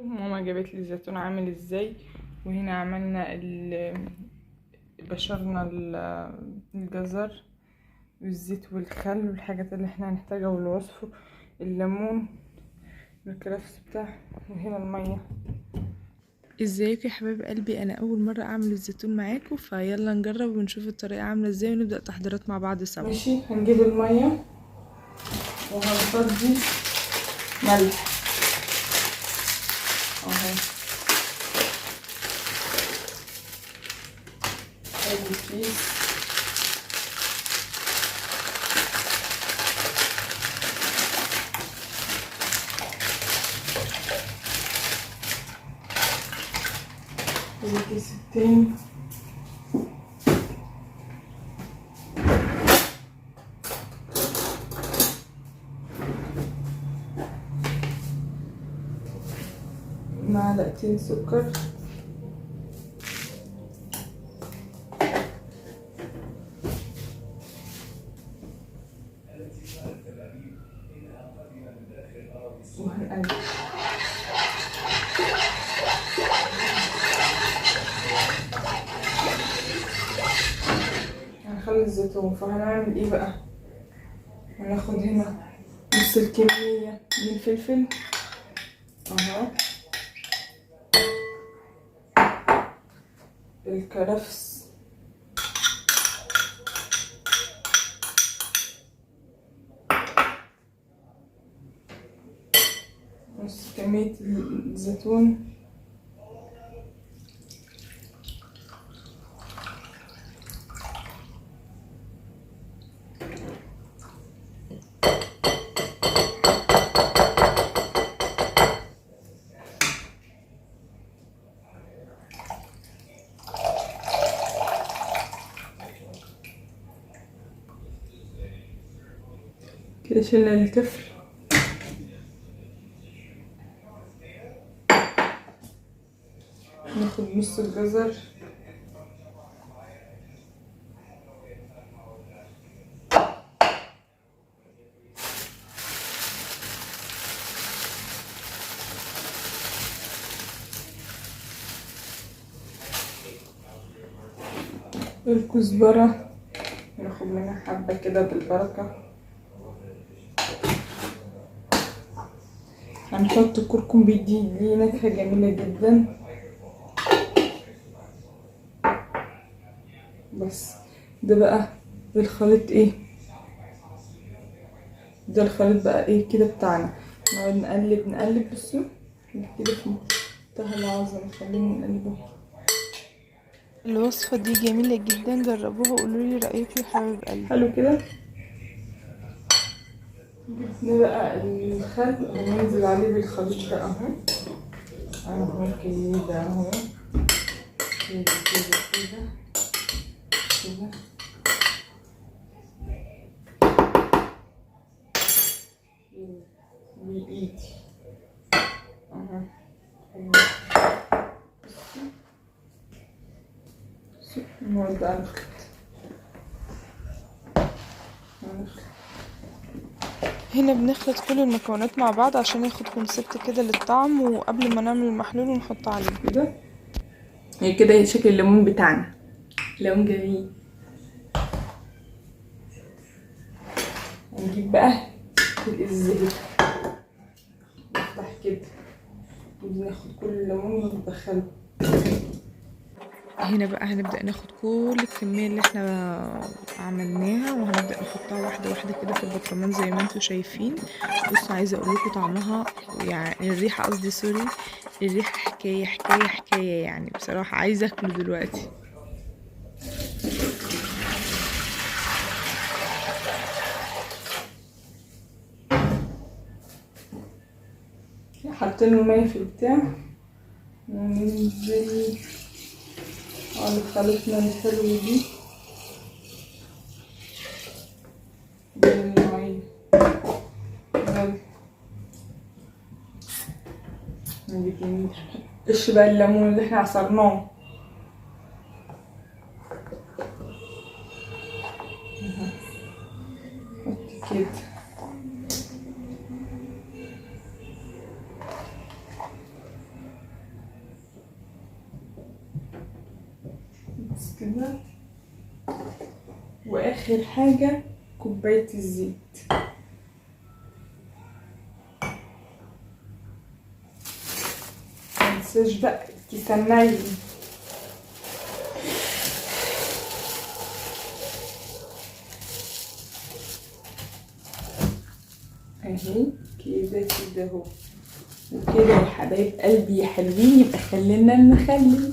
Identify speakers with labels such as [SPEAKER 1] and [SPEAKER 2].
[SPEAKER 1] ماما جابت لي الزيتون عامل ازاي. وهنا عملنا بشرنا الجزر والزيت والخل والحاجات اللي احنا هنحتاجها والوصف، الليمون والكرفس بتاعه، وهنا الميه. ازيكم يا حبايب قلبي، انا اول مره اعمل الزيتون معاكم، فيلا نجرب ونشوف الطريقه عامله ازاي ونبدا تحضيرات مع بعض سوا. ماشي، هنجيب الميه وهنفضي ملح اهو، ادي كيس الكيس التاني، معلقتين سكر، وهنقلب هنخلي الزيتون. فهنعمل ايه بقى؟ هناخد هنا نص الكمية من الفلفل اهو، الكرفس نص كمية الزيتون، كده شلنا الكفر. ناخد نص الجزر، الكزبرة ناخد منها حبة كده بالبركة، هنحط كركم بيدي ليه نكهة جميلة جدا. بس ده بقى الخليط ايه، ده الخليط بقى ايه كده بتاعنا. نقعد نقلب نقلب، بصوا كده في منتهى العظمة، خلينا نقلبه. الوصفة دي جميلة جدا، جربوها وقولوا لي رأيكم يا حبايب قلبي. حلو كده. جبنا بقى الخل وننزل عليه بالخليط ده اهو اهو كده اهو، كده كده كده كده بايدي اهو. نقعد بقى هنا بنخلط كل المكونات مع بعض عشان ياخد كونسبت كده للطعم، وقبل ما نعمل المحلول ونحط عليه كده. هي كده شكل الليمون بتاعنا، ليمون جميل. هنجيب بقى الزيت، نفتح كده وناخد كل الليمون وندخله هنا. بقى هنبدأ ناخد كل الكمية اللي احنا عملناها وهنبدأ نحطها واحدة واحدة كده في البطرمان زي ما انتوا شايفين. بصوا، عايزة اقول لكم طعمها، يعني الريحة، قصدي سوري، الريحة حكاية حكاية حكاية، يعني بصراحة عايزة اكله دلوقتي. حاطين المية في البتاع وننزل على خلطنا الحلو دي بالمية. نجيب قش بقى الليمون اللي احنا عصرناه كده. كده. واخر حاجة كوباية الزيت. منساش بقى كيس النايل. اهي كده كده اهو. وكده يا حبايب قلبي يا حلوين، يبقى خلينا نخلي